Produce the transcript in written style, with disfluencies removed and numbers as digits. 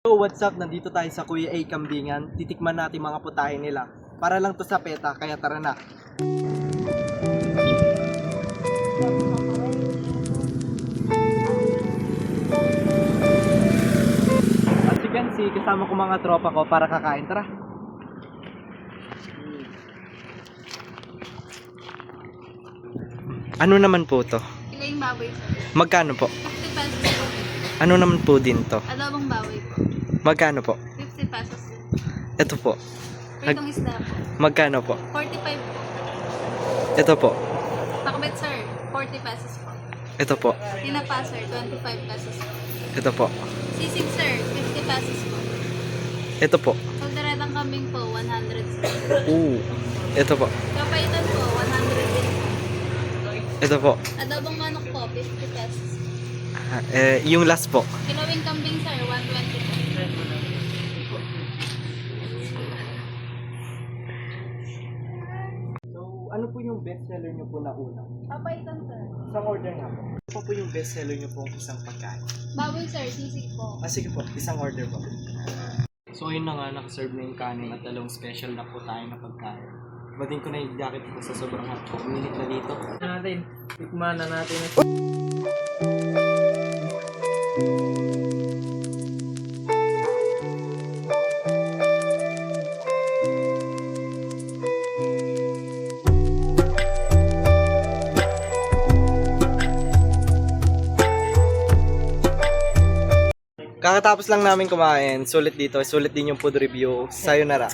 So what's up, nandito tayo sa Kuya A Kambingan. Titikman natin mga putahe nila. Para lang to sa PETA, kaya tara na. As you can see, kasama ko mga tropa ko para kakain. Tara. Ano naman po to? Ila yung baboy sir. Magkano po? 50 pesos po. Ano naman po din to? Adobong baboy po. Magkano po? 50 pesos. Ito po. Pritong isda po. Magkano po? 45 po. Ito po. Pakbet sir, 40 pesos po. Ito po. Tinapa sir, 25 pesos po. Ito po. Sisig sir, 50 pesos po. Ito po. Kalderetang kambing po, 100 sir. Ito po. Kapaitan po, 100 din po. Ito po. Adobong manok po, 50 pesos. Yung last po. Kilawing kambing sir, 120 po. So, ano po yung best seller nyo po na una? Kapaitan sir. Isang order nga po. Ano po yung best seller nyo po isang pagkain? Baboy sir, sisig po. Sige po, isang order po. So, ayun na nga, nakaserve na yung kanin at dalawang special na po tayo na pagkain. Badin ko na yung jacket ko sa sobrang hot. Minute na dito. Natin, tikman na natin. Kakatapos lang namin kumain. Sulit dito. Sulit din yung food review. Sayonara.